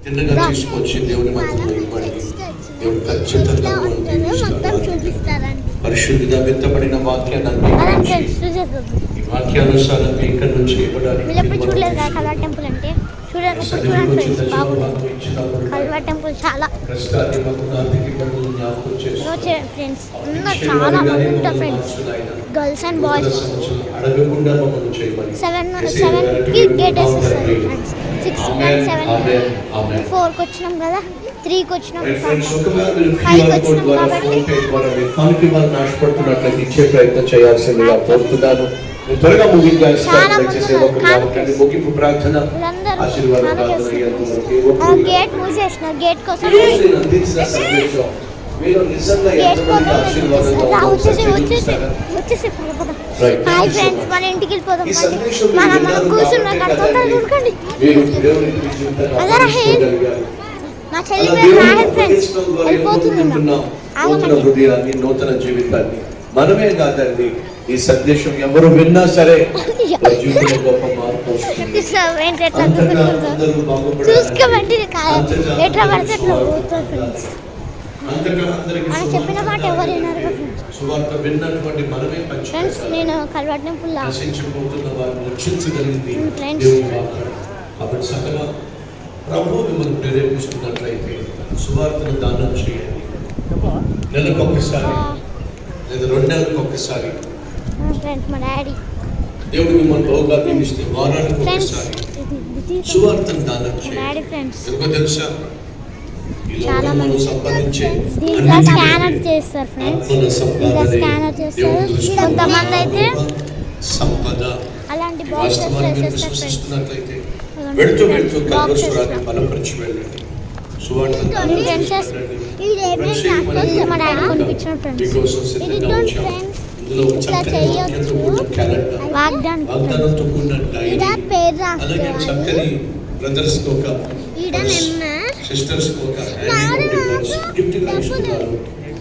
తిన్నగా తీసుకొచ్చి దేవుని మందిరంలో ఇవ్వండి. దేవుడు ఖచ్చితంగా పరిశుద్ధిగా విత్తబడిన వాక్యాన్ని అంగీకరించి ఈ వాక్యానుసారంగా ఇక్కడ నుంచి ఇవ్వడానికి కల్వా టెంపుల్ చాలా ఫ్రెండ్స్ చాలా మంది ఉంటారు ఫ్రెండ్స్, గర్ల్స్ అండ్ బాయ్స్. 7కి గేట్ వేసేస్తారు ఫ్రెండ్స్. 6 and 7 4కి వచ్చినాం కదా, 3కి వచ్చినాం, 5కి వచ్చినాం కాబట్టి ఆశపడుతున్నట్లయితే ఇచ్చే ప్రయత్నం చేయాల్సిందిగా కోరుతున్నాను. త్వరగా ముగింపు ప్రార్థన గేట్ మూసేసిన, గేట్ కోసం వచ్చేసి హాయ్ ఫ్రెండ్స్, మన ఇంటికి వెళ్ళిపోదాం. మనం కూర్చున్నాం చూడండి. మా చెల్లి ఫ్రెండ్స్ వెళ్ళిపోతుంది. నూతన జీవితాన్ని మనమే కాదండి, ఈ సందేశం ఎవరు విన్నా సరే గొప్ప మార్పు చెప్పిన మాట ఎవరు విన్నారు సువార్త విన్నటువంటి మనమే ఫ్రెండ్స్. నేను కల్వా టెంపుల్ నశించిపోతున్న వారిని రక్షించగలిగింది కాబట్టి సకల ప్రభువు మిమ్మల్ని ప్రేరేపిస్తున్నట్లయితే సువార్తను దానం చేయండి. నెలకొకసారి లేదా 2 నెలలకు ఒకసారి మా డాడీ దేవుడు మిమ్మల్ని బహుగా దీవిస్తే వారానికి ఒకసారి సువార్తను దానం చేయండి. ఎందుకో తెలుసా, ఈ లోకంలో సంపాదించే కొంతమంది అయితే సంపద అలాంటి వాస్తవాన్ని విశ్వసిస్తున్నట్లయితే వెళుతూ వెళుతూ కల్వసురాన్ని బలపరిచి వెళ్ళండి. సువార్తను వాగ్దానంతో కూడిన అలాగే చక్కని బ్రదర్స్ ఒక సిస్టర్స్ ఒక గిఫ్ట్ గా ఇస్తున్నారు.